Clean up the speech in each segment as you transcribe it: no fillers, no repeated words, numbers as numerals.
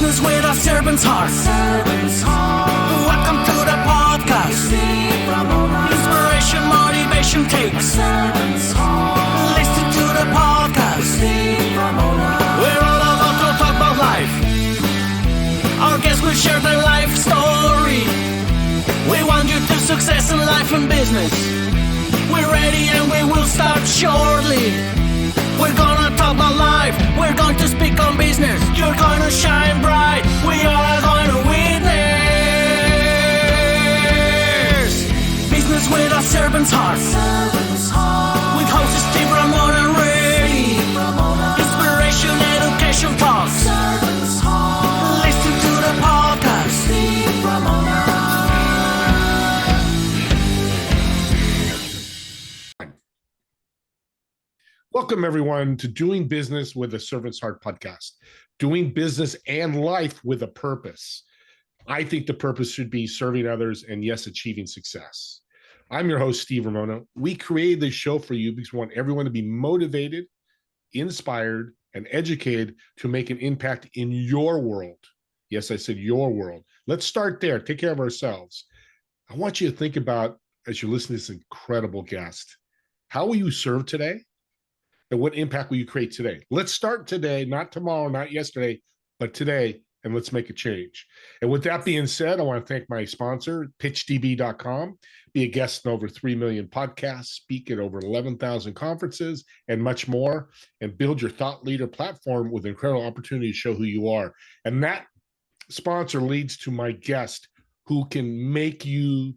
Business with a servant's heart. Welcome to the podcast. Inspiration, motivation takes. Listen to the podcast. We're all about to talk about life. Our guests will share their life story. We want you to success in life and business. We're ready and we will start shortly. We're gonna talk about life. We're going to speak on business. You're gonna shine bright. We are going to witness. Business with a servant's heart. With hosts Steve, Ramona, and Ray. Inspiration, education talks. Listen to the podcast. Steve, Ramona. Welcome, everyone, to Doing Business with a Servant's Heart podcast. Doing business and life with a purpose. I think the purpose should be serving others and, yes, achieving success. I'm your host, Steve Ramona. We created this show for you because we want everyone to be motivated, inspired, and educated to make an impact in your world. Yes, I said your world. Let's start there. Take care of ourselves. I want you to think about, as you listen to this incredible guest, how will you serve today? And what impact will you create today? Let's start today, not tomorrow, not yesterday, but today, and let's make a change. And with that being said, I want to thank my sponsor, pitchdb.com. Be a guest in over 3 million podcasts, speak at over 11,000 conferences, and much more, and build your thought leader platform with incredible opportunity to show who you are. And that sponsor leads to my guest who can make you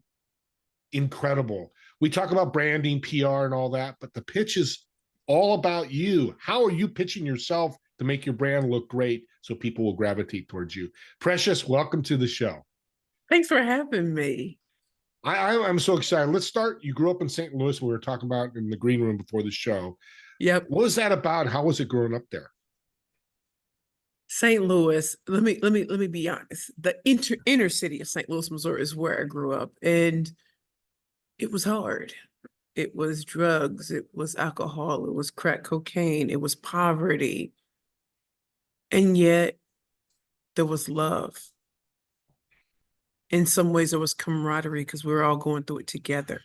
incredible. We talk about branding, PR, and all that, but the pitch is all about you. How are you pitching yourself to make your brand look great so people will gravitate towards you? Precious, welcome to the show. Thanks for having me. I'm so excited. Let's start. You grew up in St. Louis. We were talking about in the green room before the show. Yep. What was that about? How was it growing up there? St. Louis. Let me be honest. The inner city of St. Louis, Missouri is where I grew up, and it was hard. It was drugs, it was alcohol, it was crack cocaine, it was poverty. And yet there was love. In some ways, there was camaraderie because we were all going through it together.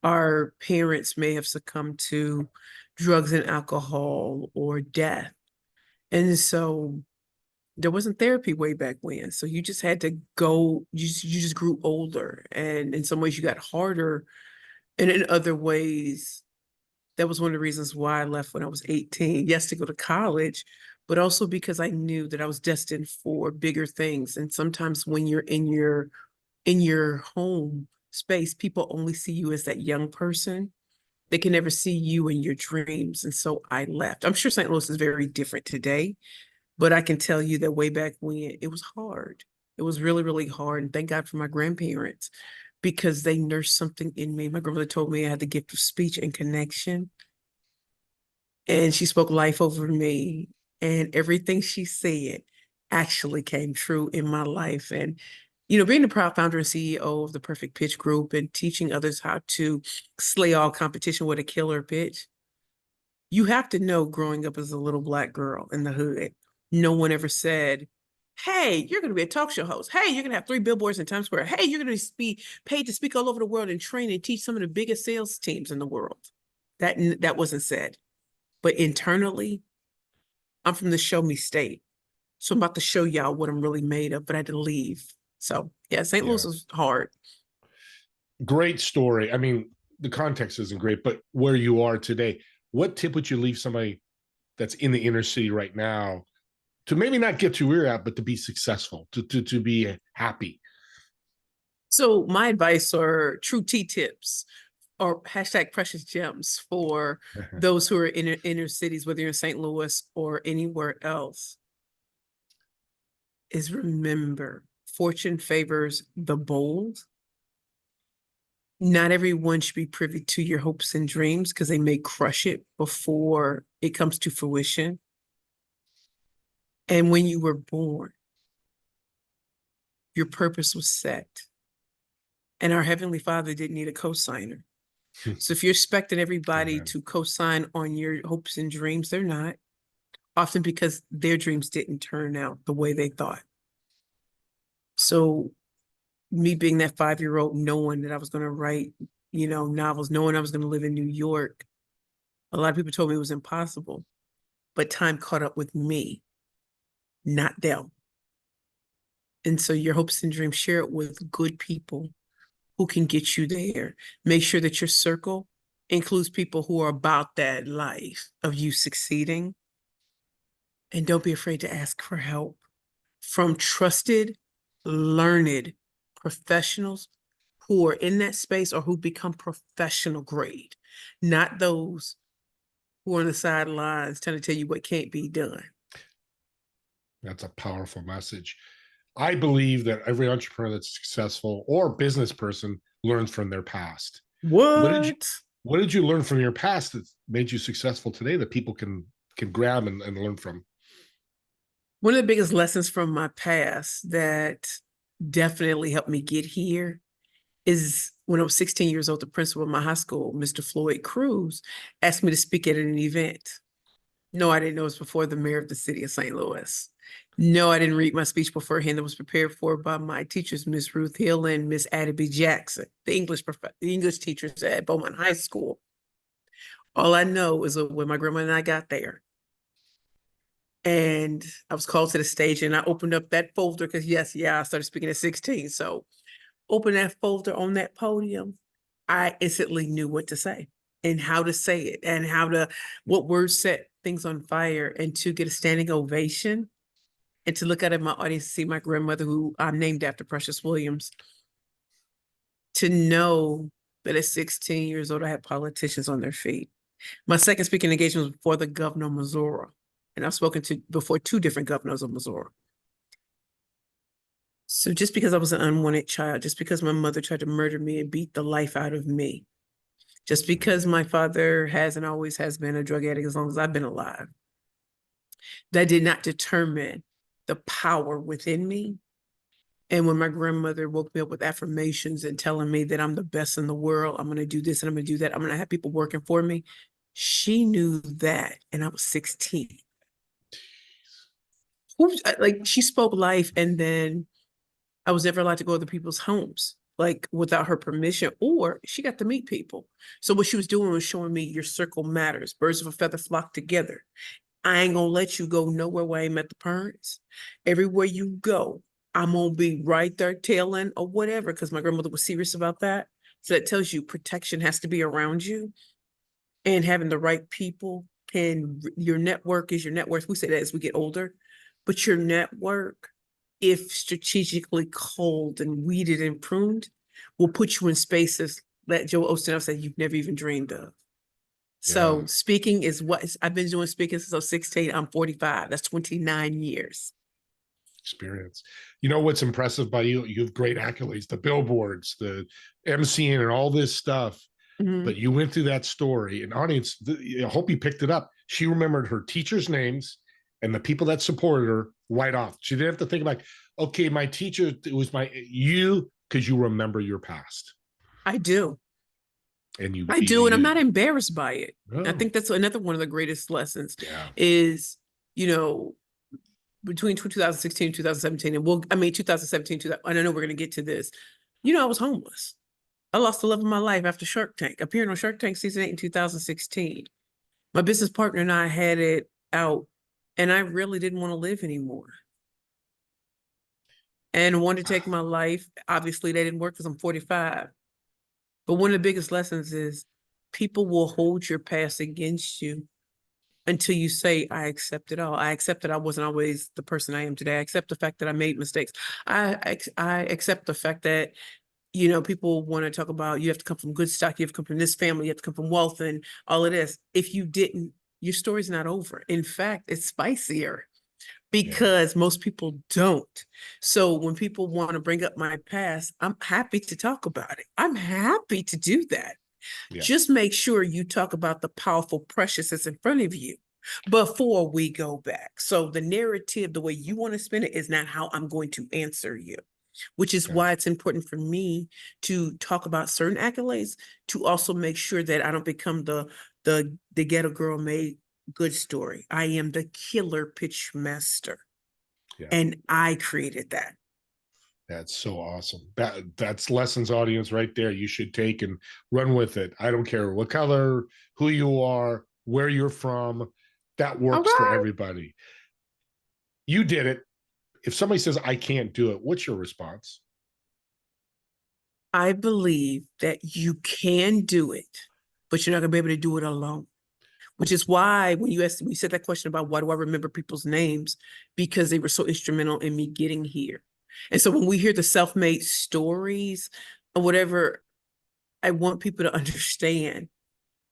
Our parents may have succumbed to drugs and alcohol or death. And so there wasn't therapy way back when. So you just had to go, you just grew older. And in some ways you got harder. And in other ways, that was one of the reasons why I left when I was 18. Yes, to go to college, but also because I knew that I was destined for bigger things. And sometimes when you're in your home space, people only see you as that young person. They can never see you in your dreams. And so I left. I'm sure St. Louis is very different today, but I can tell you that way back when it was hard. It was really, really hard. And thank God for my grandparents, because they nursed something in me. My grandmother told me I had the gift of speech and connection. And she spoke life over me. And everything she said actually came true in my life. And, you know, being the proud founder and CEO of the Perfect Pitch Group and teaching others how to slay all competition with a killer pitch, you have to know, growing up as a little Black girl in the hood, no one ever said, hey, you're going to be a talk show host. Hey, you're going to have 3 billboards in Times Square. Hey, you're going to be paid to speak all over the world and train and teach some of the biggest sales teams in the world. That wasn't said. But internally, I'm from the show me state. So I'm about to show y'all what I'm really made of, but I had to leave. So yeah, St. Louis was hard. Great story. I mean, the context isn't great, but where you are today, what tip would you leave somebody that's in the inner city right now to maybe not get to where you're at, but to be successful, to be happy? So my advice are true tea tips or hashtag precious gems for those who are in inner cities, whether you're in St. Louis or anywhere else, is remember, fortune favors the bold. Not everyone should be privy to your hopes and dreams because they may crush it before it comes to fruition. And when you were born, your purpose was set. And our Heavenly Father didn't need a cosigner. So if you're expecting everybody to co-sign on your hopes and dreams, they're not. Often because their dreams didn't turn out the way they thought. So me being that 5-year-old, knowing that I was going to write, novels, knowing I was going to live in New York, a lot of people told me it was impossible, but time caught up with me, not them. And so your hopes and dreams, share it with good people who can get you there. Make sure that your circle includes people who are about that life of you succeeding. And don't be afraid to ask for help from trusted, learned professionals who are in that space or who become professional grade, not those who are on the sidelines trying to tell you what can't be done. That's a powerful message. I believe that every entrepreneur that's successful or business person learns from their past. What? What did you learn from your past that made you successful today that people can grab and learn from? One of the biggest lessons from my past that definitely helped me get here is when I was 16 years old, the principal of my high school, Mr. Floyd Cruz, asked me to speak at an event. No, I didn't know it was before the mayor of the city of St. Louis. No, I didn't read my speech beforehand. That was prepared for by my teachers, Miss Ruth Hill and Miss Addie B. Jackson, the English teachers at Beaumont High School. All I know is that when my grandma and I got there, and I was called to the stage, and I opened up that folder because I started speaking at 16. So open that folder on that podium, I instantly knew what to say and how to say it and what words set things on fire, and to get a standing ovation and to look out at my audience, see my grandmother, who I'm named after, Precious Williams, to know that at 16 years old, I had politicians on their feet. My second speaking engagement was before the governor of Missouri, and I've spoken to before 2 different governors of Missouri. So just because I was an unwanted child, just because my mother tried to murder me and beat the life out of me, just because my father has and always has been a drug addict as long as I've been alive, that did not determine the power within me. And when my grandmother woke me up with affirmations and telling me that I'm the best in the world, I'm going to do this and I'm going to do that, I'm going to have people working for me, she knew that, and I was 16. Like, she spoke life, and then I was never allowed to go to other people's homes, like without her permission, or she got to meet people. So what she was doing was showing me your circle matters. Birds of a feather flock together. I ain't gonna let you go nowhere where I ain't met the parents. Everywhere you go, I'm gonna be right there tailing or whatever, because my grandmother was serious about that. So that tells you protection has to be around you, and having the right people. And your network is your net worth. We say that as we get older, but your network, if strategically culled and weeded and pruned, will put you in spaces that Joe Osteen said you've never even dreamed of. So Yeah. speaking is what I've been doing, speaking since I was 16. I'm 45. That's 29 years. Experience. You know what's impressive by you? You have great accolades, the billboards, the MCing, and all this stuff. Mhm. But you went through that story, and audience, I hope you picked it up. She remembered her teachers' names and the people that supported her right off. She didn't have to think about, okay, my teacher, it was because you remember your past. I do. And I do, and I'm not embarrassed by it. I Oh, think that's another one of the greatest lessons yeah. is, between 2016 and 2017, and 2017, and I know we're going to get to this. I was homeless. I lost the love of my life after Shark Tank, appearing on Shark Tank season 8 in 2016. My business partner and I had it out, and I really didn't want to live anymore and wanted to take my life. Obviously, that didn't work because I'm 45. But one of the biggest lessons is people will hold your past against you until you say, I accept it all. I accept that I wasn't always the person I am today. I accept the fact that I made mistakes. I accept the fact that, people want to talk about, you have to come from good stock, you have to come from this family, you have to come from wealth and all of this. If you didn't, your story's not over. In fact, it's spicier because most people don't. So when people want to bring up my past, I'm happy to talk about it. I'm happy to do that. Yeah. Just make sure you talk about the powerful, precious that's in front of you before we go back. So the narrative, the way you want to spin it, is not how I'm going to answer you, which is why it's important for me to talk about certain accolades, to also make sure that I don't become the ghetto girl made good story. I am the killer pitch master. Yeah. And I created that. That's so awesome. That's lessons, audience, right there. You should take and run with it. I don't care what color, who you are, where you're from. That All works for right. everybody. You did it. If somebody says I can't do it, what's your response? I believe that you can do it, but you're not going to be able to do it alone. Which is why when you said that question about why do I remember people's names, because they were so instrumental in me getting here. And so when we hear the self-made stories or whatever, I want people to understand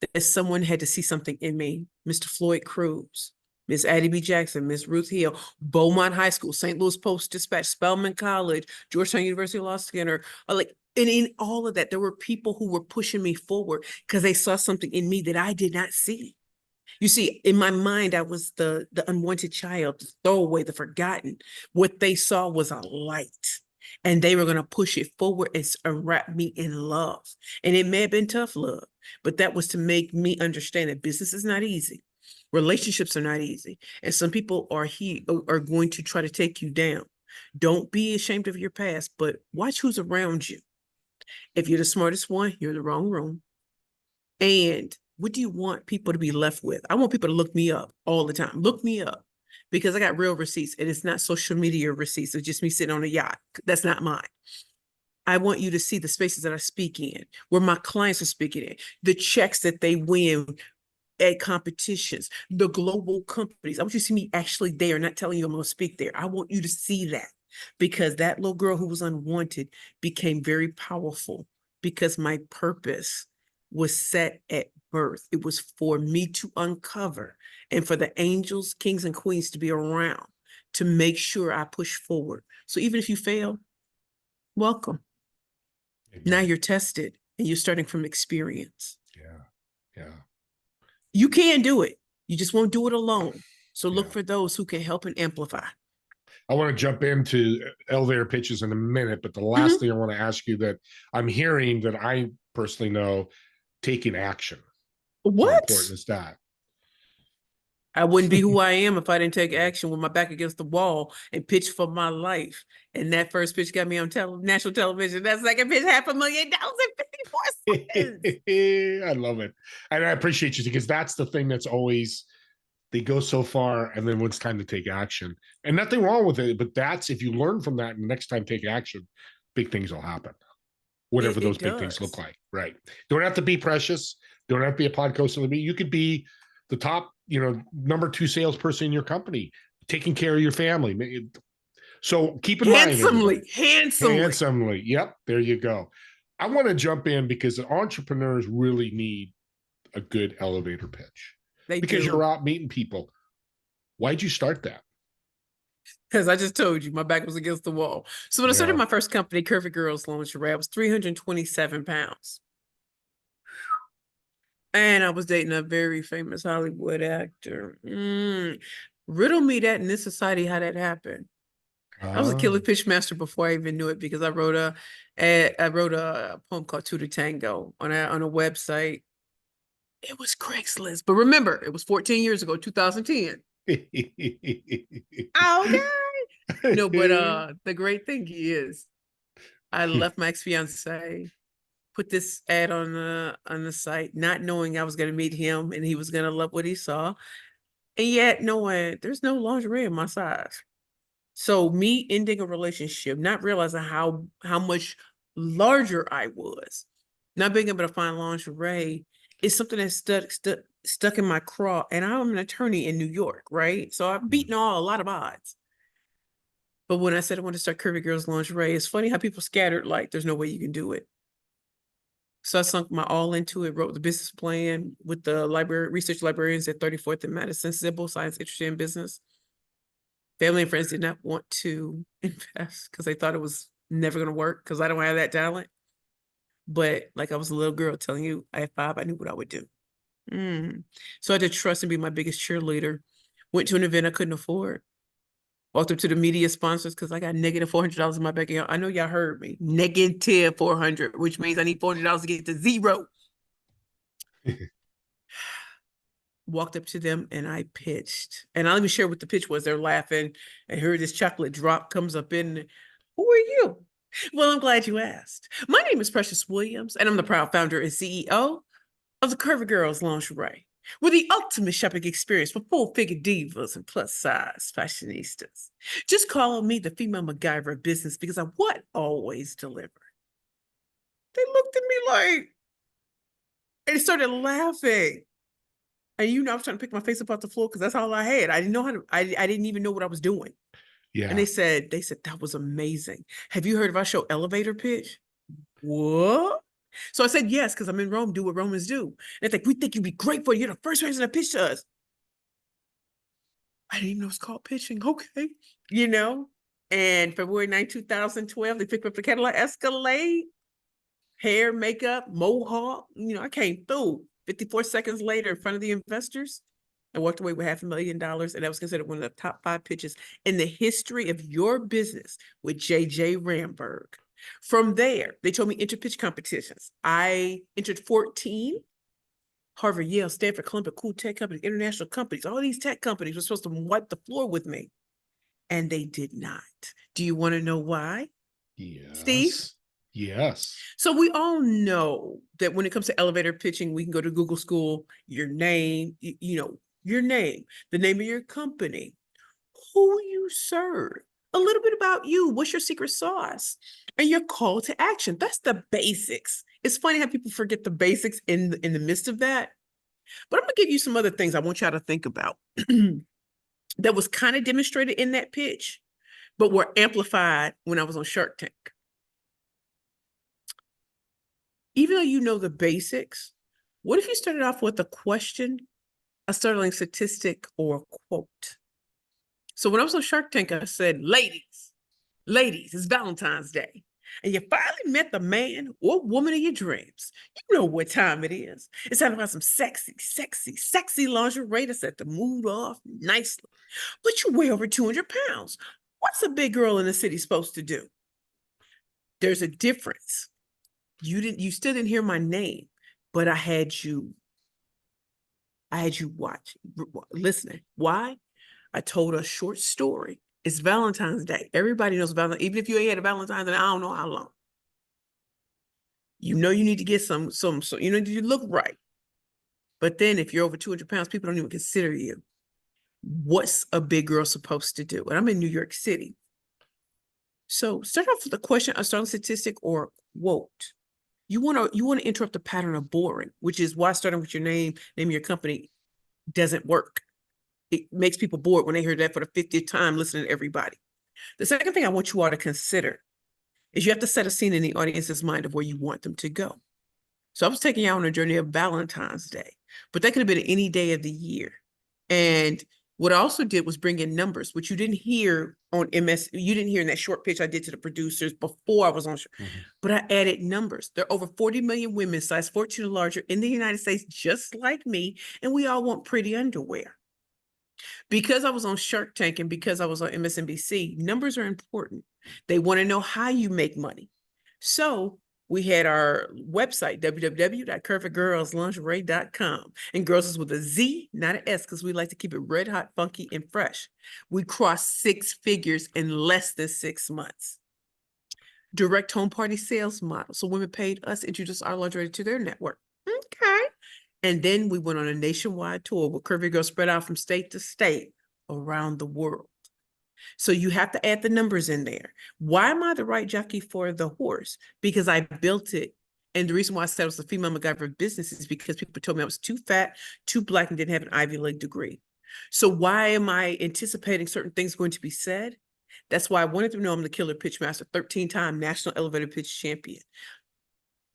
that someone had to see something in me. Mr. Floyd Cruz, Miss Addie B. Jackson, Miss Ruth Hill, Beaumont High School, St. Louis Post-Dispatch, Spelman College, Georgetown University Law Center, like, and in all of that, there were people who were pushing me forward because they saw something in me that I did not see. You see, in my mind, I was the unwanted child, the throwaway, the forgotten. What they saw was a light, and they were going to push it forward and wrap me in love. And it may have been tough love, but that was to make me understand that business is not easy. Relationships are not easy. And some people are going to try to take you down. Don't be ashamed of your past, but watch who's around you. If you're the smartest one, you're in the wrong room. And what do you want people to be left with? I want people to look me up all the time. Look me up because I got real receipts, and it's not social media receipts. It's just me sitting on a yacht. That's not mine. I want you to see the spaces that I speak in, where my clients are speaking in, the checks that they win at competitions, the global companies. I want you to see me actually there, not telling you I'm going to speak there. I want you to see that, because that little girl who was unwanted became very powerful because my purpose was set at birth. It was for me to uncover and for the angels, kings, and queens to be around to make sure I push forward. So even if you fail, welcome. Amen. Now you're tested and you're starting from experience. Yeah. Yeah. You can do it. You just won't do it alone. So look Yeah. for those who can help and amplify. I want to jump into elevator pitches in a minute, but the last thing I want to ask you that I'm hearing that I personally know, taking action. How What? important is that? I wouldn't be who I am if I didn't take action with my back against the wall and pitch for my life. And that first pitch got me on national television. That second pitch, $500,000 and 54 seconds. I love it. And I appreciate you because that's the thing that's always, they go so far and then when it's time to take action, and nothing wrong with it, but that's, if you learn from that and next time take action, big things will happen. Whatever those big things look like, right? Don't have to be Precious. Don't have to be a podcast. You could be the top, number 2 salesperson in your company, taking care of your family. So keep in mind, handsomely. Yep, there you go. I want to jump in because entrepreneurs really need a good elevator pitch because you're out meeting people. Why'd you start that? Because I just told you my back was against the wall. So when I started my first company, Curvy Girls Lingerie, I was 327 pounds. And I was dating a very famous Hollywood actor. Riddle me that in this society, how that happened. I was a killer pitch master before I even knew it, because I wrote a poem called Two to Tango on a website. It was Craigslist. But remember, it was 14 years ago, 2010. Okay. No, but the great thing is I left my ex-fiance, put this ad on the site, not knowing I was going to meet him and he was going to love what he saw. And yet knowing there's no lingerie in my size. So me ending a relationship, not realizing how much larger I was, not being able to find lingerie is something that stuck in my craw. And I'm an attorney in New York, right? So I've beaten a lot of odds. But when I said I wanted to start Curvy Girls Lingerie, it's funny how people scattered like there's no way you can do it. So I sunk my all into it, wrote the business plan with the research librarians at 34th and Madison, Civil Science, interested in business. Family and friends did not want to invest because they thought it was never going to work because I don't have that talent. But like I was a little girl telling you, at 5, I knew what I would do. So I had to trust and be my biggest cheerleader. Went to an event I couldn't afford. Walked up to the media sponsors because I got negative $400 in my bank account. I know y'all heard me. Negative 400, which means I need $400 to get to zero. Walked up to them and I pitched. And I'll even share what the pitch was. They're laughing. I heard this chocolate drop comes up in. Who are you? Well, I'm glad you asked. My name is Precious Williams, and I'm the proud founder and CEO of the Curvy Girls Lingerie. We're the ultimate shopping experience for full-figure divas and plus-size fashionistas. Just call me the female MacGyver of business because I what always deliver. They looked at me like, and they started laughing. And I was trying to pick my face up off the floor because that's all I had. I didn't know how to, I didn't even know what I was doing. And Yeah. they said, that was amazing. Have you heard of our show Elevator Pitch? What? So I said, yes, because I'm in Rome, do what Romans do. And they think, we think you'd be great for it. You're the first person to pitch to us. I didn't even know it's called pitching. Okay. And February 9, 2012, they picked up the Cadillac Escalade, hair, makeup, mohawk. I came through 54 seconds later in front of the investors. I walked away with $500,000, and that was considered one of the top 5 pitches in the history of your business with J.J. Ramberg. From there, they told me enter pitch competitions. I entered 14. Harvard, Yale, Stanford, Columbia, cool tech companies, international companies. All these tech companies were supposed to wipe the floor with me, and they did not. Do you want to know why? Yes. Steve? Yes. So we all know that when it comes to elevator pitching, we can go to Google School, your name, your name, the name of your company, who you serve, a little bit about you, what's your secret sauce, and your call to action. That's the basics. It's funny how people forget the basics in the midst of that. But I'm going to give you some other things I want y'all to think about that was kind of demonstrated in that pitch, but were amplified when I was on Shark Tank. Even though you know the basics, what if you started off with a question, a startling statistic, or a quote? So when I was on Shark Tank, I said, ladies, it's Valentine's Day, and you finally met the man or woman of your dreams. You know what time it is. It's time to find some sexy lingerie to set the mood off nicely. But you weigh over 200 pounds. What's a big girl in the city supposed to do? There's a difference. You still didn't hear my name, but I had you listening. Why? I told a short story. It's Valentine's Day. Everybody knows Valentine's. Even if you ain't had a Valentine's Day, I don't know how long. You need to get some, you look right. But then if you're over 200 pounds, people don't even consider you. What's a big girl supposed to do? And I'm in New York City. So start off with a question, a starting statistic, or a quote. You want to interrupt the pattern of boring, which is why starting with your name of your company doesn't work. It makes people bored when they hear that for the 50th time listening to everybody. The second thing I want you all to consider is you have to set a scene in the audience's mind of where you want them to go. So I was taking you on a journey of Valentine's Day, but that could have been any day of the year. And what I also did was bring in numbers, which you didn't hear on MS. You didn't hear in that short pitch I did to the producers before I was on. But I added numbers. There are over 40 million women size 14 or larger in the United States, just like me, and we all want pretty underwear. Because I was on Shark Tank and because I was on MSNBC, numbers are important. They want to know how you make money. So we had our website, www.curvygirlslingerie.com. And girls is with a Z, not an S, because we like to keep it red hot, funky, and fresh. We crossed 6 figures in less than 6 months. Direct home party sales model. So women paid us to introduce our lingerie to their network. Okay. And then we went on a nationwide tour with Curvy Girls spread out from state to state around the world. So you have to add the numbers in there. Why am I the right jockey for the horse? Because I built it. And the reason why I said it was a female MacGyver of business is because people told me I was too fat, too Black, and didn't have an Ivy League degree. So why am I anticipating certain things going to be said? That's why I wanted to know I'm the killer pitch master, 13-time national elevator pitch champion.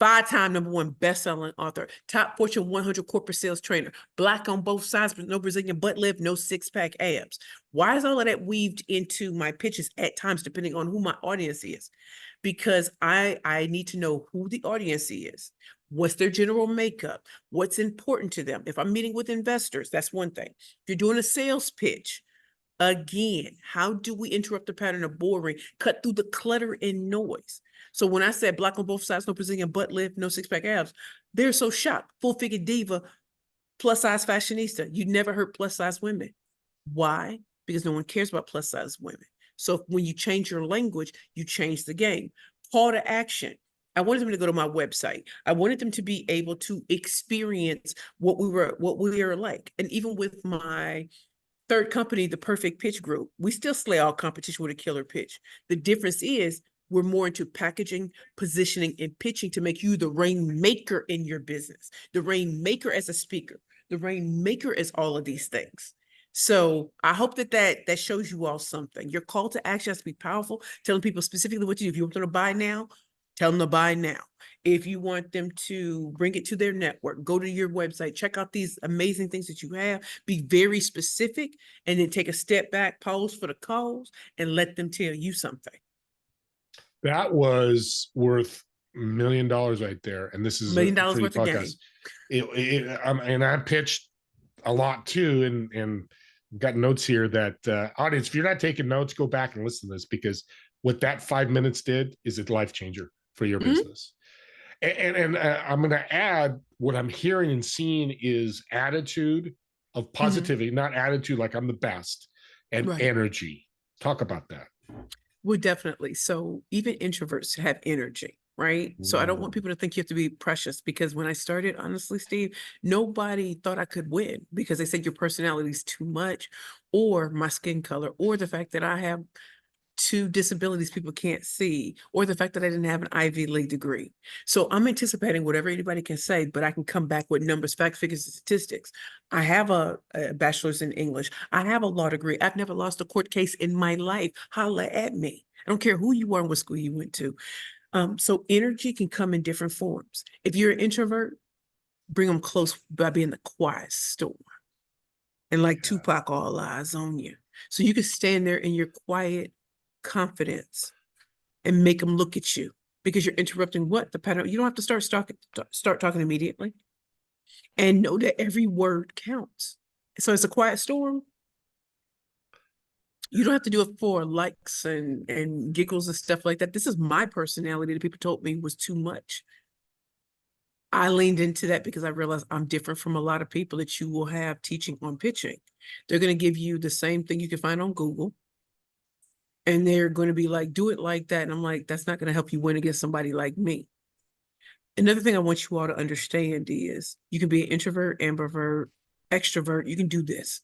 5-time #1 best-selling author, top Fortune 100 corporate sales trainer, Black on both sides, but no Brazilian butt lift, no six-pack abs. Why is all of that weaved into my pitches at times, depending on who my audience is? Because I need to know who the audience is, what's their general makeup, what's important to them. If I'm meeting with investors, that's one thing. If you're doing a sales pitch, again, how do we interrupt the pattern of boring, cut through the clutter and noise? So when I said Black on both sides, no Brazilian butt lift, no six-pack abs, they're so shocked. Full-figure diva, plus-size fashionista. You never heard plus-size women. Why? Because no one cares about plus-size women. So when you change your language, you change the game. Call to action. I wanted them to go to my website. I wanted them to be able to experience what we are like. And even with my third company, the Perfect Pitch Group, we still slay all competition with a killer pitch. The difference is we're more into packaging, positioning, and pitching to make you the rainmaker in your business, the rainmaker as a speaker, the rainmaker as all of these things. So I hope that shows you all something. Your call to action has to be powerful, telling people specifically what to do. If you want them to buy now, tell them to buy now. If you want them to bring it to their network, go to your website, check out these amazing things that you have, be very specific, and then take a step back, pause for the cause, and let them tell you something. That was worth $1 million right there. And this is $1 million a free worth of game. podcast. And I pitched a lot too, and got notes here that audience, if you're not taking notes, go back and listen to this, because what that 5 minutes did is a life changer for your business. And I'm going to add, what I'm hearing and seeing is attitude of positivity, not attitude like I'm the best, and energy. Talk about that. Well, definitely. So even introverts have energy, right? So I don't want people to think you have to be precious, because when I started, honestly, Steve, nobody thought I could win, because they said your personality is too much, or my skin color, or the fact that I have 2 disabilities people can't see, or the fact that I didn't have an Ivy League degree. So I'm anticipating whatever anybody can say, but I can come back with numbers, facts, figures, and statistics. I have a bachelor's in English. I have a law degree. I've never lost a court case in my life. Holla at me. I don't care who you are and what school you went to. So energy can come in different forms. If you're an introvert, bring them close by being the quiet storm. And like Tupac, all eyes on you. So you can stand there in your quiet confidence and make them look at you, because you're interrupting the pattern. You don't have to start talking immediately, and know that every word counts. So it's a quiet storm. You don't have to do it for likes and giggles and stuff like that. This is my personality that people told me was too much. I leaned into that because I realized I'm different from a lot of people that you will have teaching on pitching. They're going to give you the same thing you can find on Google, and they're going to be like, do it like that. And I'm like, that's not going to help you win against somebody like me. Another thing I want you all to understand is you can be an introvert, ambivert, extrovert. You can do this.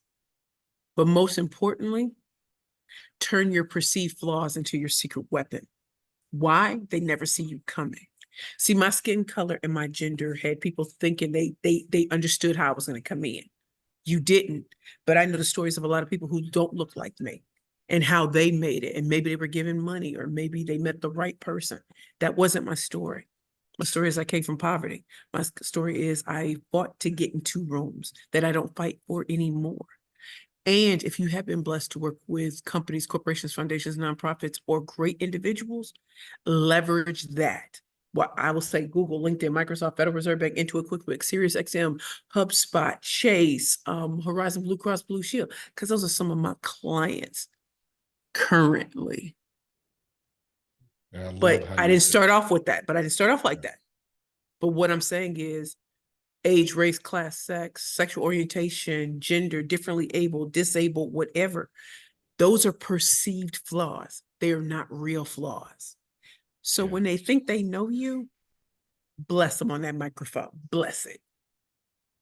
But most importantly, turn your perceived flaws into your secret weapon. Why? They never see you coming. See, my skin color and my gender had people thinking they understood how I was going to come in. You didn't. But I know the stories of a lot of people who don't look like me, and how they made it. And maybe they were given money, or maybe they met the right person. That wasn't my story. My story is I came from poverty. My story is I fought to get in 2 rooms that I don't fight for anymore. And if you have been blessed to work with companies, corporations, foundations, nonprofits, or great individuals, leverage that. Well, I will say Google, LinkedIn, Microsoft, Federal Reserve Bank, Intuit, QuickBooks, SiriusXM, HubSpot, Chase, Horizon Blue Cross Blue Shield, because those are some of my clients currently. But I didn't start off with that. But I didn't start off like that. But what I'm saying is age, race, class, sex, sexual orientation, gender, differently able, disabled, whatever. Those are perceived flaws. They are not real flaws. So when they think they know you, bless them on that microphone. Bless it.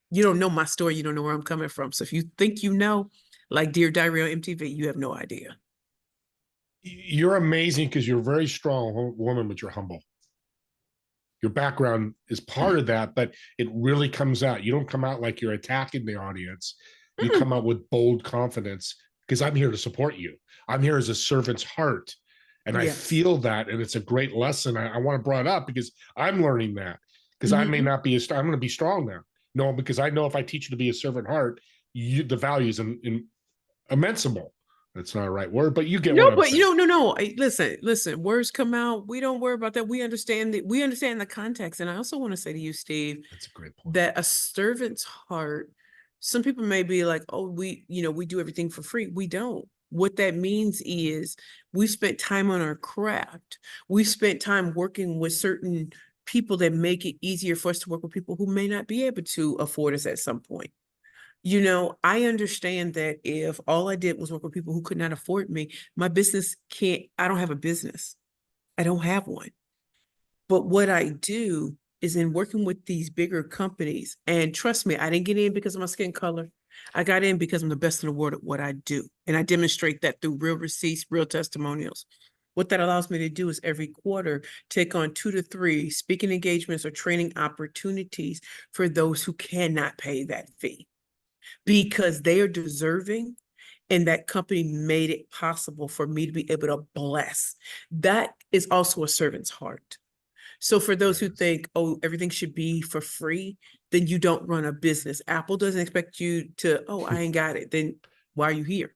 You don't know my story. You don't know where I'm coming from. So if you think you know, like Dear Diary on MTV, you have no idea. You're amazing because you're a very strong woman, but you're humble. Your background is part of that, but it really comes out. You don't come out like you're attacking the audience. You come out with bold confidence, because I'm here to support you. I'm here as a servant's heart. And I feel that. And it's a great lesson. I want to bring it up because I'm learning that, because I may not be, I'm going to be strong now. No, because I know if I teach you to be a servant heart, the value is immensible. That's not a right word, but you get what I'm saying. No. Listen, words come out. We don't worry about that. We understand the context. And I also want to say to you, Steve, that's a great point, that a servant's heart, some people may be like, oh, we do everything for free. We don't. What that means is we spent time on our craft. We spent time working with certain people that make it easier for us to work with people who may not be able to afford us at some point. I understand that if all I did was work with people who could not afford me, my business I don't have a business. I don't have one. But what I do is in working with these bigger companies, and trust me, I didn't get in because of my skin color. I got in because I'm the best in the world at what I do. And I demonstrate that through real receipts, real testimonials. What that allows me to do is every quarter take on 2 to 3 speaking engagements or training opportunities for those who cannot pay that fee because they are deserving, and that company made it possible for me to be able to bless. That is also a servant's heart. So for those who think, oh, everything should be for free, then you don't run a business. Apple doesn't expect you to, oh, I ain't got it. Then why are you here?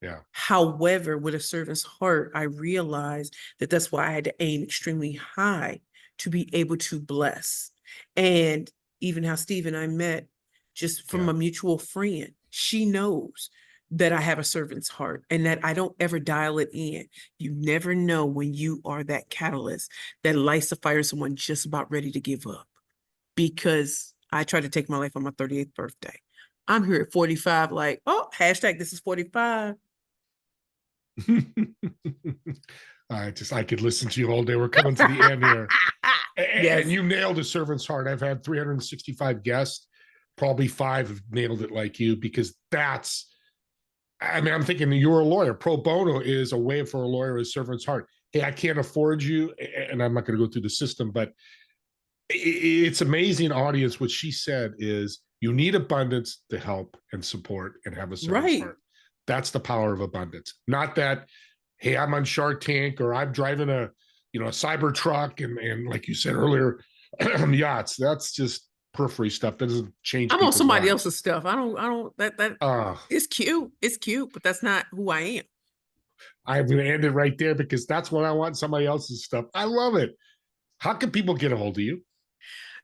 Yeah. However, with a servant's heart, I realized that that's why I had to aim extremely high to be able to bless. And even how Steve and I met just from a mutual friend, she knows that I have a servant's heart and that I don't ever dial it in. You never know when you are that catalyst that lights the fire someone just about ready to give up. Because I tried to take my life on my 38th birthday. I'm here at 45, like, oh, hashtag this is 45. I could listen to you all day. We're coming to the end here. Yes. And you nailed a servant's heart. I've had 365 guests, probably 5 have nailed it like you, because I'm thinking you're a lawyer. Pro bono is a way for a lawyer, a servant's heart. Hey, I can't afford you, and I'm not going to go through the system, but it's amazing, audience. What she said is you need abundance to help and support and have a servant's heart. That's the power of abundance. Not that, hey, I'm on Shark Tank or I'm driving a cyber truck and like you said earlier, yachts. That's just periphery stuff. That doesn't change. I'm on somebody lives. else's stuff. I don't it's cute. It's cute, but that's not who I am. I'm going to end it right there because that's what I want, somebody else's stuff. I love it. How can people get a hold of you?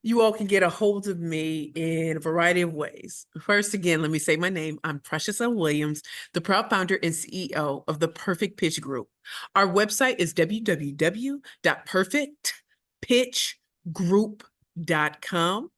You all can get a hold of me in a variety of ways. First, again, let me say my name. I'm Precious L. Williams, the proud founder and CEO of the Perfect Pitch Group. Our website is www.perfectpitchgroup.com.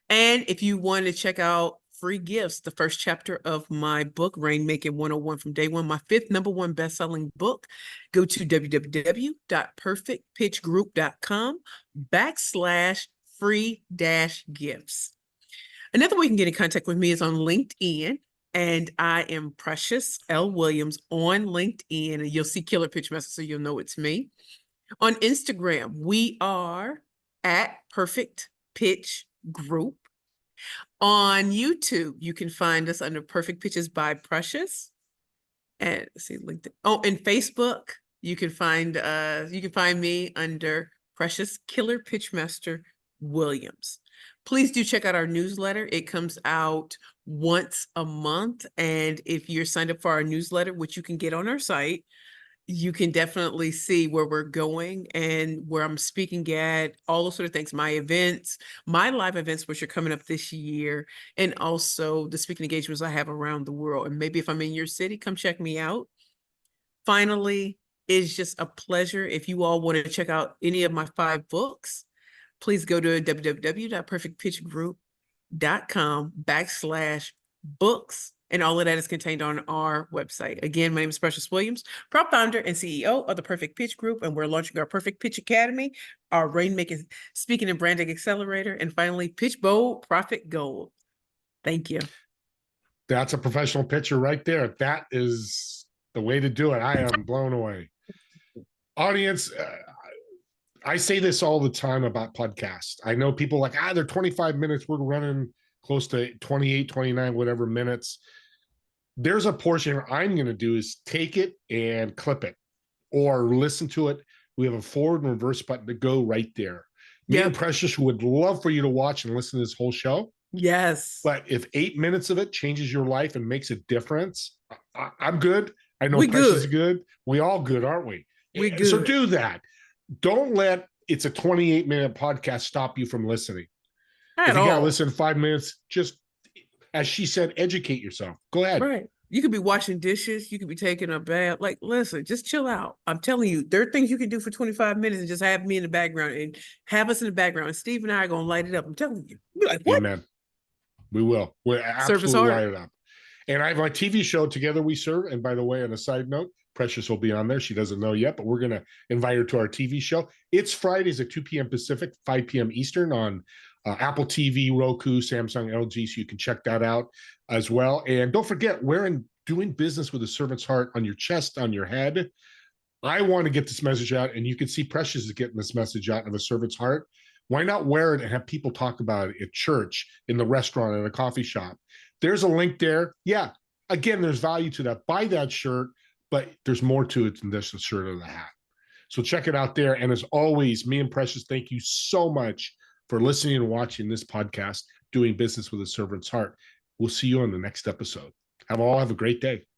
And if you want to check out free gifts, the first chapter of my book, Rainmaking 101 from Day One, my 5th #1 best-selling book, go to www.perfectpitchgroup.com/free-gifts. Another way you can get in contact with me is on LinkedIn, and I am Precious L. Williams on LinkedIn, and you'll see Killer Pitch Master, so you'll know it's me. On Instagram, we are at Perfect Pitch Group. On YouTube, you can find us under Perfect Pitches by Precious. And let's see, LinkedIn. Oh, and Facebook, you can find me under Precious Killer Pitchmaster Williams. Please do check out our newsletter. It comes out once a month. And if you're signed up for our newsletter, which you can get on our site, you can definitely see where we're going and where I'm speaking at, all those sort of things, my events, my live events, which are coming up this year, and also the speaking engagements I have around the world. And maybe if I'm in your city, come check me out. Finally, it's just a pleasure. If you all want to check out any of my 5 books, please go to www.perfectpitchgroup.com/books. And all of that is contained on our website. Again, my name is Precious Williams, proud founder and CEO of the Perfect Pitch Group, and we're launching our Perfect Pitch Academy, our Rainmaking Speaking and Branding Accelerator, and finally, Pitch Bold, Profit Gold. Thank you. That's a professional pitcher right there. That is the way to do it. I am blown away. Audience, I say this all the time about podcasts. I know people like, they're 25 minutes. We're running close to 28, 29, whatever minutes. There's a portion I'm going to do is take it and clip it or listen to it. We have a forward and reverse button to go right there. Me and Precious would love for you to watch and listen to this whole show. Yes. But if 8 minutes of it changes your life and makes a difference, I'm good. I know we Precious is good. good. We all good, aren't we? We good. So do that. Don't let it's a 28-minute podcast stop you from listening. If you got to listen 5 minutes, just, as she said, educate yourself. Go ahead. Right. You could be washing dishes. You could be taking a bath. Like, listen, just chill out. I'm telling you, there are things you can do for 25 minutes and just have me in the background and have us in the background. And Steve and I are going to light it up. I'm telling you. You'll be like, what? Amen. We will. We'll absolutely light it up. And I have my TV show, Together We Serve. And by the way, on a side note, Precious will be on there. She doesn't know yet, but we're going to invite her to our TV show. It's Fridays at 2 p.m. Pacific, 5 p.m. Eastern on Apple TV, Roku, Samsung, LG. So you can check that out as well. And don't forget, wearing doing business with a servant's heart on your chest, on your head. I want to get this message out, and you can see Precious is getting this message out of a servant's heart. Why not wear it and have people talk about it at church, in the restaurant, in a coffee shop? There's a link there. Yeah, again, there's value to that. Buy that shirt, but there's more to it than just the shirt or the hat. So check it out there. And as always, me and Precious, thank you so much for listening and watching this podcast, Doing Business with a Servant's Heart. We'll see you on the next episode. Have a great day.